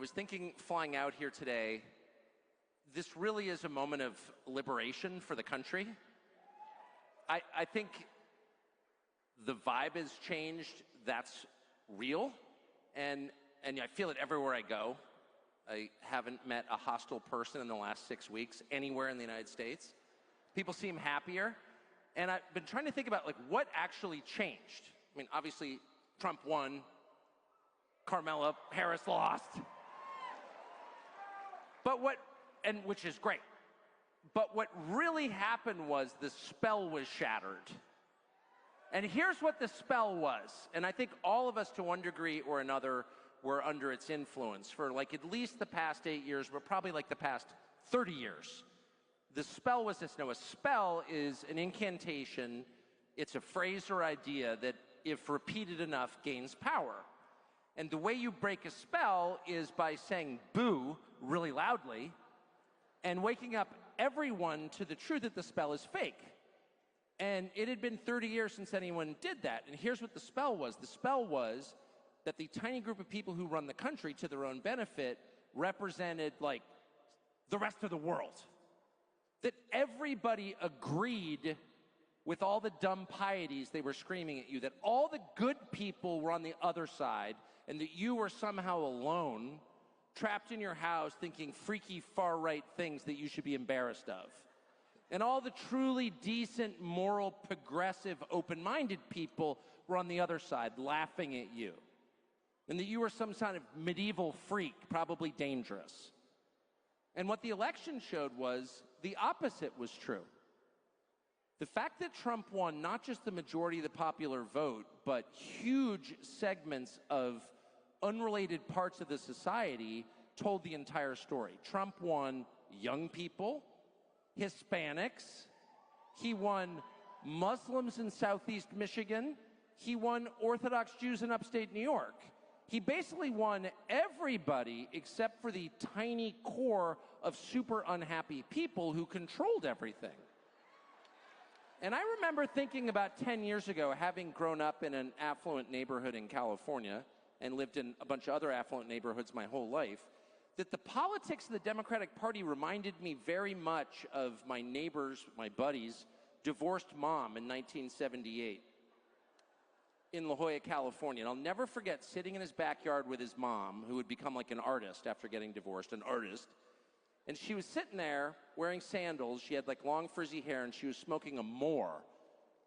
was thinking, flying out here today, this really is a moment of liberation for the country. I think the vibe has changed. That's real. And I feel it everywhere I go. I haven't met a hostile person in the last 6 weeks anywhere in the United States. People seem happier. And I've been trying to think about, like, what actually changed. I mean, obviously, Trump won. Kamala Harris lost. Which is great. But what really happened was the spell was shattered. And here's what the spell was. And I think all of us, to one degree or another, were under its influence for like at least the past 8 years, but probably like the past 30 years. The spell was this. No, a spell is an incantation. It's a phrase or idea that, if repeated enough, gains power. And the way you break a spell is by saying boo really loudly and waking up everyone to the truth that the spell is fake. And it had been 30 years since anyone did that. And here's what the spell was. The spell was that the tiny group of people who run the country to their own benefit represented, like, the rest of the world. That everybody agreed with all the dumb pieties they were screaming at you, that all the good people were on the other side, and that you were somehow alone, trapped in your house thinking freaky far-right things that you should be embarrassed of. And all the truly decent, moral, progressive, open-minded people were on the other side, laughing at you. And that you were some kind of medieval freak, probably dangerous. And what the election showed was the opposite was true. The fact that Trump won not just the majority of the popular vote, but huge segments of unrelated parts of the society told the entire story. Trump won young people, Hispanics, he won Muslims in Southeast Michigan, he won Orthodox Jews in upstate New York. He basically won everybody except for the tiny core of super unhappy people who controlled everything. And I remember thinking about 10 years ago, having grown up in an affluent neighborhood in California and lived in a bunch of other affluent neighborhoods my whole life, that the politics of the Democratic Party reminded me very much of my neighbor's, my buddy's, divorced mom in 1978 in La Jolla, California. And I'll never forget sitting in his backyard with his mom, who had become like an artist after getting divorced, an artist. And she was sitting there wearing sandals. She had like long frizzy hair, and she was smoking a Moor,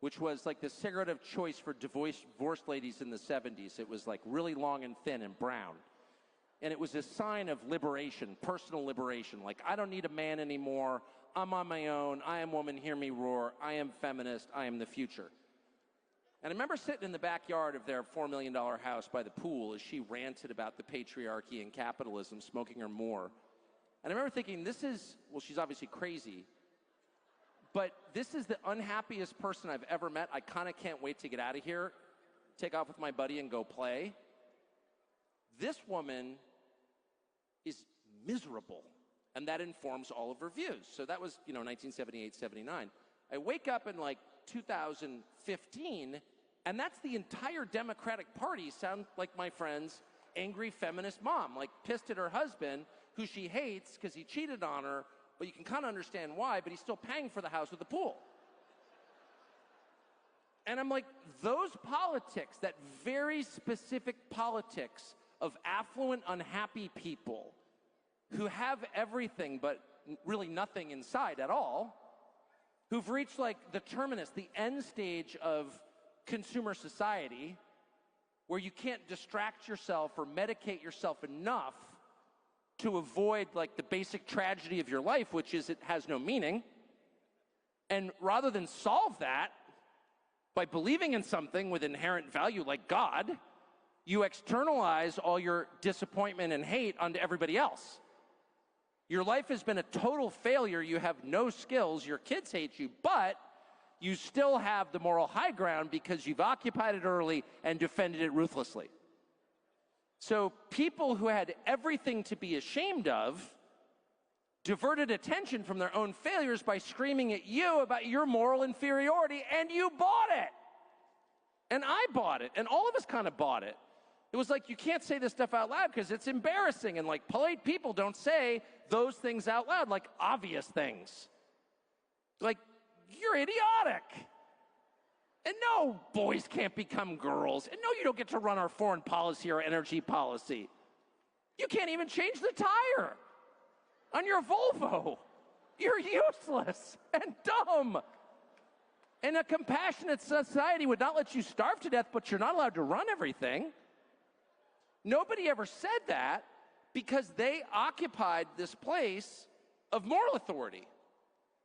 which was like the cigarette of choice for divorced ladies in the 70s. It was like really long and thin and brown. And it was a sign of liberation, personal liberation. Like, I don't need a man anymore. I'm on my own. I am woman, hear me roar. I am feminist. I am the future. And I remember sitting in the backyard of their $4 million house by the pool as she ranted about the patriarchy and capitalism, smoking her Moor. And I remember thinking, this is, well, she's obviously crazy, but this is the unhappiest person I've ever met. I kind of can't wait to get out of here, take off with my buddy and go play. This woman is miserable, and that informs all of her views. So that was, 1978, 79. I wake up in like 2015, and that's the entire Democratic Party sound like my friend's angry feminist mom, like pissed at her husband, who she hates because he cheated on her, but you can kind of understand why, but he's still paying for the house with the pool. And I'm like, those politics, that very specific politics of affluent, unhappy people who have everything but really nothing inside at all, who've reached like the terminus, the end stage of consumer society, where you can't distract yourself or medicate yourself enough to avoid like the basic tragedy of your life, which is it has no meaning. And rather than solve that by believing in something with inherent value like God, you externalize all your disappointment and hate onto everybody else. Your life has been a total failure. You have no skills. Your kids hate you, but you still have the moral high ground because you've occupied it early and defended it ruthlessly. So people who had everything to be ashamed of diverted attention from their own failures by screaming at you about your moral inferiority, and you bought it. And I bought it, and all of us kind of bought it. It was like, you can't say this stuff out loud because it's embarrassing. And like, polite people don't say those things out loud, like obvious things. Like, you're idiotic. And no, boys can't become girls. And no, you don't get to run our foreign policy or energy policy. You can't even change the tire on your Volvo. You're useless and dumb. And a compassionate society would not let you starve to death, but you're not allowed to run everything. Nobody ever said that because they occupied this place of moral authority.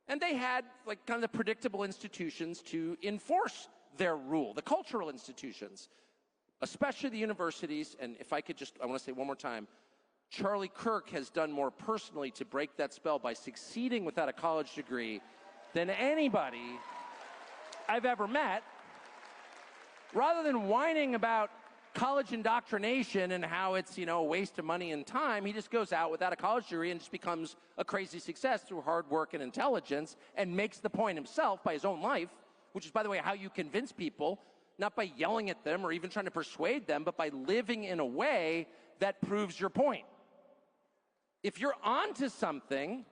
And they had like kind of the predictable institutions to enforce their rule, the cultural institutions, especially the universities. And if I could just, I want to say one more time, Charlie Kirk has done more personally to break that spell by succeeding without a college degree than anybody I've ever met. Rather than whining about college indoctrination and how it's, a waste of money and time, he just goes out without a college degree and just becomes a crazy success through hard work and intelligence and makes the point himself by his own life, which is, by the way, how you convince people, not by yelling at them or even trying to persuade them, but by living in a way that proves your point. If you're onto something,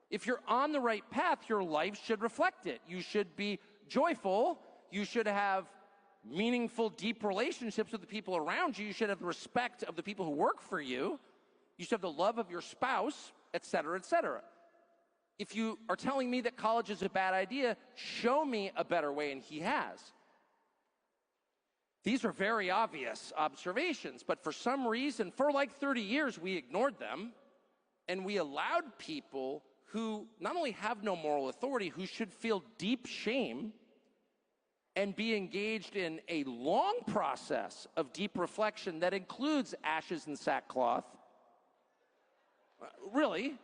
if you're on the right path, your life should reflect it. You should be joyful. You should have meaningful, deep relationships with the people around you. You should have the respect of the people who work for you. You should have the love of your spouse, et cetera, et cetera. If you are telling me that college is a bad idea, show me a better way, and he has. These are very obvious observations, but for some reason, for like 30 years, we ignored them, and we allowed people who not only have no moral authority, who should feel deep shame and be engaged in a long process of deep reflection that includes ashes and sackcloth. Really,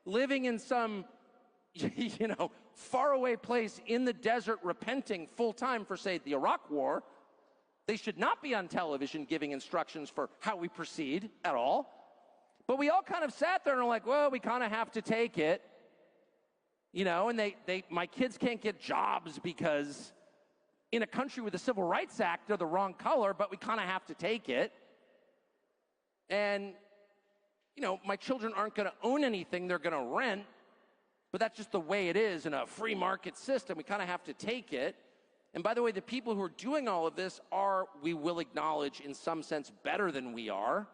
living in some, faraway place in the desert, repenting full-time for, say, the Iraq War. They should not be on television giving instructions for how we proceed at all. But we all kind of sat there and were like, well, we kind of have to take it. And my kids can't get jobs because in a country with a Civil Rights Act, they're the wrong color, but we kind of have to take it. And, my children aren't going to own anything, they're going to rent, but that's just the way it is in a free market system. We kind of have to take it. And by the way, the people who are doing all of this are, we will acknowledge, in some sense, better than we are.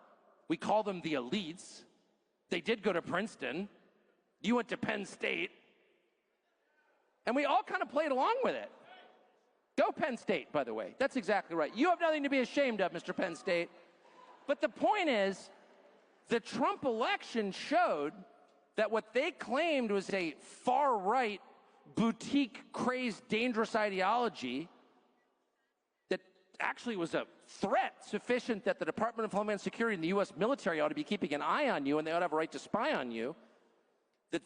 We call them the elites. They did go to Princeton. You went to Penn State. And we all kind of played along with it. Go Penn State, by the way. That's exactly right. You have nothing to be ashamed of, Mr. Penn State. But the point is, the Trump election showed that what they claimed was a far-right, boutique, crazed, dangerous ideology that actually was a threat sufficient that the Department of Homeland Security and the U.S. military ought to be keeping an eye on you and they ought to have a right to spy on you,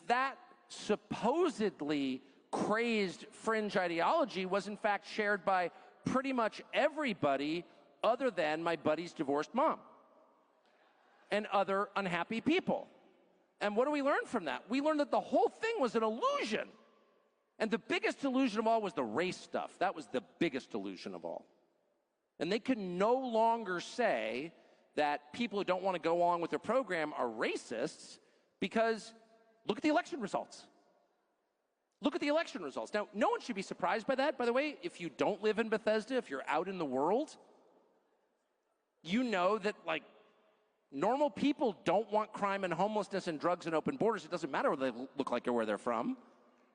that supposedly crazed fringe ideology was in fact shared by pretty much everybody other than my buddy's divorced mom and other unhappy people. And what do we learn from that? We learned that the whole thing was an illusion. And the biggest illusion of all was the race stuff. That was the biggest illusion of all. And they can no longer say that people who don't want to go along with their program are racists because look at the election results. Look at the election results. Now, no one should be surprised by that. By the way, if you don't live in Bethesda, if you're out in the world, you know that, like, normal people don't want crime and homelessness and drugs and open borders. It doesn't matter what they look like or where they're from.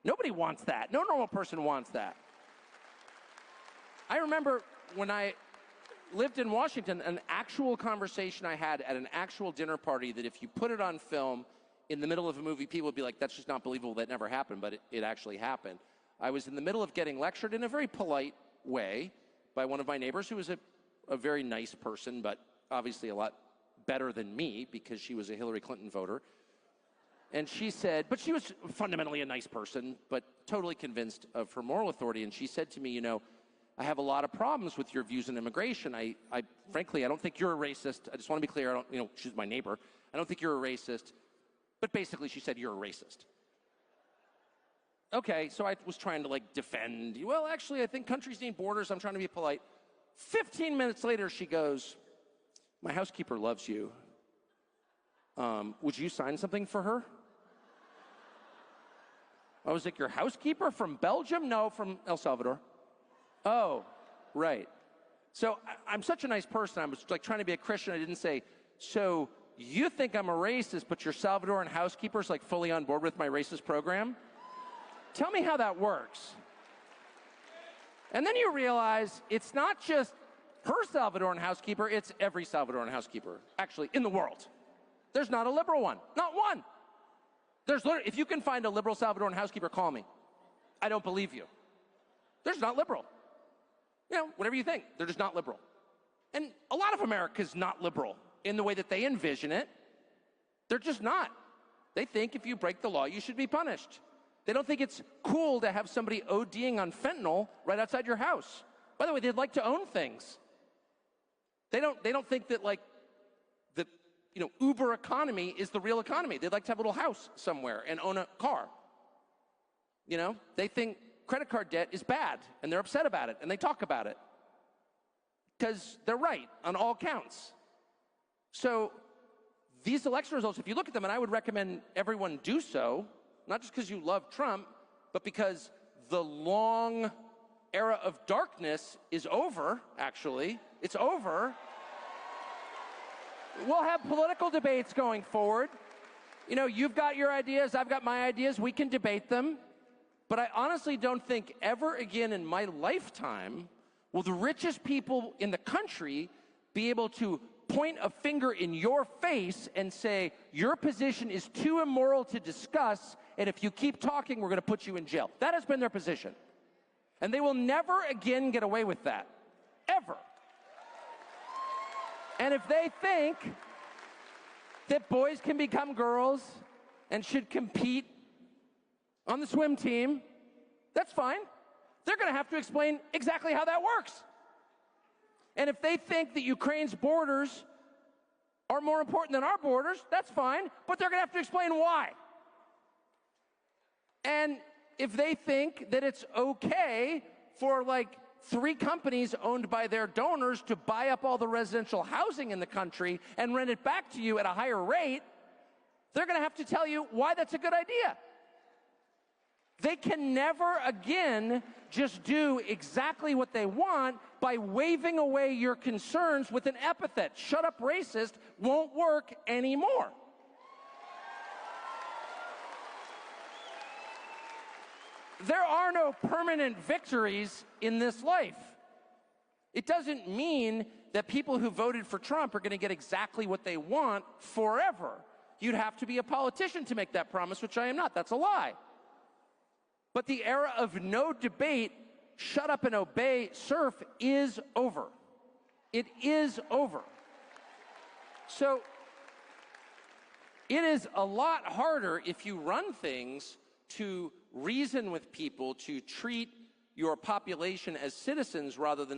Nobody wants that. No normal person wants that. I remember when I lived in Washington, an actual conversation I had at an actual dinner party that if you put it on film, in the middle of a movie, people would be like, that's just not believable, that never happened, but it actually happened. I was in the middle of getting lectured in a very polite way by one of my neighbors who was a very nice person, but obviously a lot better than me because she was a Hillary Clinton voter. And she said, but she was fundamentally a nice person, but totally convinced of her moral authority. And she said to me, I have a lot of problems with your views on immigration. Frankly, I don't think you're a racist. I just want to be clear. She's my neighbor. I don't think you're a racist. But basically, she said, you're a racist. Okay, so I was trying to, defend. Well, actually, I think countries need borders. I'm trying to be polite. 15 minutes later, she goes, My housekeeper loves you. Would you sign something for her? I was like, your housekeeper from Belgium? No, from El Salvador. Oh, right. So I'm such a nice person. I was like trying to be a Christian. I didn't say, so you think I'm a racist, but your Salvadoran housekeeper's like fully on board with my racist program? Tell me how that works. And then you realize it's not just her Salvadoran housekeeper, it's every Salvadoran housekeeper, actually, in the world. There's not a liberal one, not one. There's literally, if you can find a liberal Salvadoran housekeeper, call me. I don't believe you. There's not liberal. You know, whatever you think, they're just not liberal. And a lot of America's not liberal in the way that they envision it. They're just not. They think if you break the law, you should be punished. They don't think it's cool to have somebody ODing on fentanyl right outside your house. By the way, they'd like to own things. They don't think that like the Uber economy is the real economy. They'd like to have a little house somewhere and own a car. You know, they think credit card debt is bad, and they're upset about it, and they talk about it because they're right on all counts. So these election results, if you look at them, and I would recommend everyone do so, not just because you love Trump, but because the long era of darkness is over, actually. It's over. We'll have political debates going forward. You know, you've got your ideas, I've got my ideas, we can debate them. But I honestly don't think ever again in my lifetime will the richest people in the country be able to point a finger in your face and say, your position is too immoral to discuss, and if you keep talking, we're going to put you in jail. That has been their position. And they will never again get away with that. Ever. And if they think that boys can become girls and should compete on the swim team, that's fine. They're going to have to explain exactly how that works. And if they think that Ukraine's borders are more important than our borders, that's fine, but they're going to have to explain why. And if they think that it's okay for like 3 companies owned by their donors to buy up all the residential housing in the country and rent it back to you at a higher rate, they're going to have to tell you why that's a good idea. They can never again just do exactly what they want by waving away your concerns with an epithet. Shut up, racist won't work anymore. There are no permanent victories in this life. It doesn't mean that people who voted for Trump are going to get exactly what they want forever. You'd have to be a politician to make that promise, which I am not. That's a lie. But the era of no debate, shut up and obey, surf is over. It is over. So it is a lot harder if you run things to reason with people, to treat your population as citizens rather than